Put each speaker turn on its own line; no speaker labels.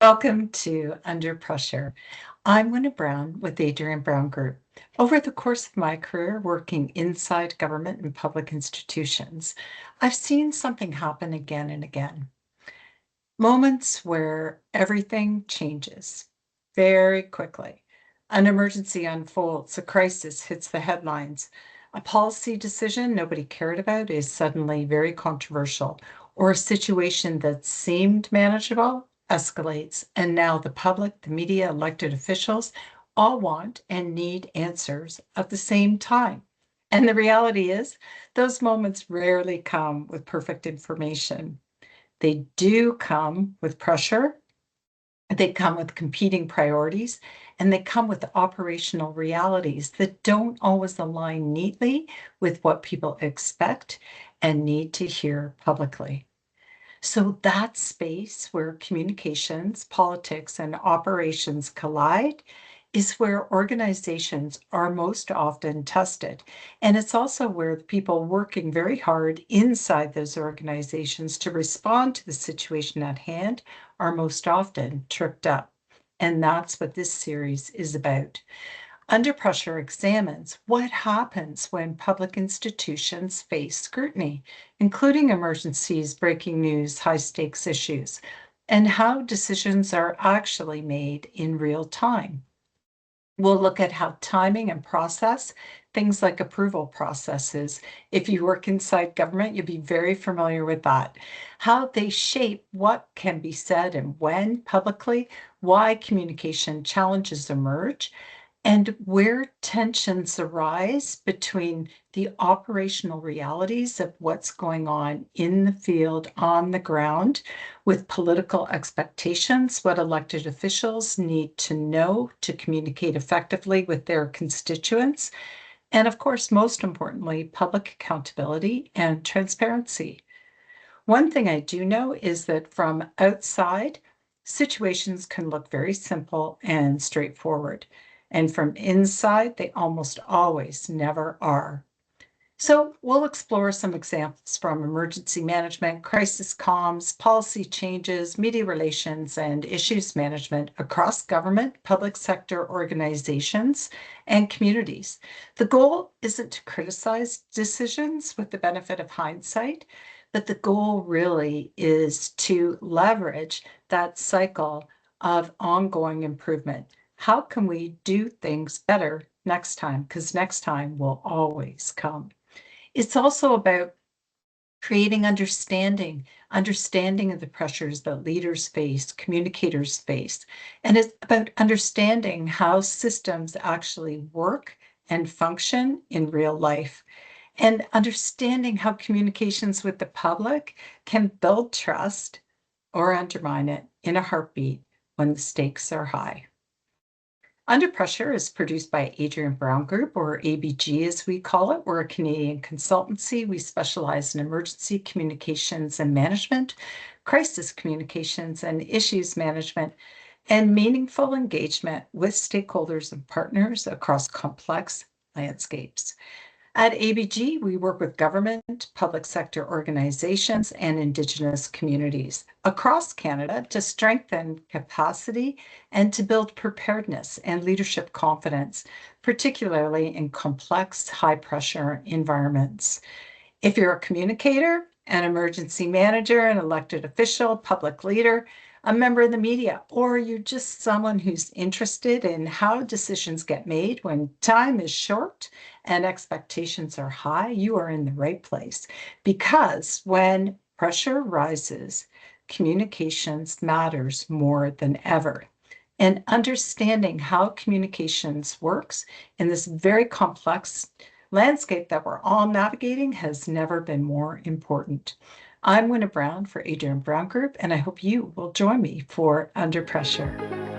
Welcome to Under Pressure. I'm Wynna Brown with Adriane Brown Group. Over the course of my career working inside government and public institutions, I've seen something happen again and again. Moments where everything changes very quickly. An emergency unfolds, a crisis hits the headlines. A policy decision nobody cared about is suddenly very controversial, or a situation that seemed manageable escalates, and now the public, the media, elected officials all want and need answers at the same time. And the reality is, those moments rarely come with perfect information. They do come with pressure, they come with competing priorities, and they come with operational realities that don't always align neatly with what people expect and need to hear publicly. So that space where communications, politics, and operations collide is where organizations are most often tested. And it's also where the people working very hard inside those organizations to respond to the situation at hand are most often tripped up. And that's what this series is about. Under Pressure examines what happens when public institutions face scrutiny, including emergencies, breaking news, high stakes issues, and how decisions are actually made in real time. We'll look at how timing and process, things like approval processes, if you work inside government, you'll be very familiar with that. How they shape what can be said and when publicly, why communication challenges emerge, and where tensions arise between the operational realities of what's going on in the field, on the ground, with political expectations, what elected officials need to know to communicate effectively with their constituents, and of course, most importantly, public accountability and transparency. One thing I do know is that from outside, situations can look very simple and straightforward. And from inside, they almost always never are. So we'll explore some examples from emergency management, crisis comms, policy changes, media relations, and issues management across government, public sector organizations, and communities. The goal isn't to criticize decisions with the benefit of hindsight, but the goal really is to leverage that cycle of ongoing improvement. How can we do things better next time? Because next time will always come. It's also about creating understanding of the pressures that leaders face, communicators face. And it's about understanding how systems actually work and function in real life, and understanding how communications with the public can build trust or undermine it in a heartbeat when the stakes are high. Under Pressure is produced by Adriane Brown Group, or ABG as we call it. We're a Canadian consultancy. We specialize in emergency communications and management, crisis communications and issues management, and meaningful engagement with stakeholders and partners across complex landscapes. At ABG, we work with government, public sector organizations, and Indigenous communities across Canada to strengthen capacity and to build preparedness and leadership confidence, particularly in complex, high-pressure environments. If you're a communicator, an emergency manager, an elected official, public leader, a member of the media, or you're just someone who's interested in how decisions get made when time is short and expectations are high, you are in the right place. Because when pressure rises, communications matters more than ever. And understanding how communications works in this very complex landscape that we're all navigating has never been more important. I'm Wynna Brown for Adriane Brown Group, and I hope you will join me for Under Pressure.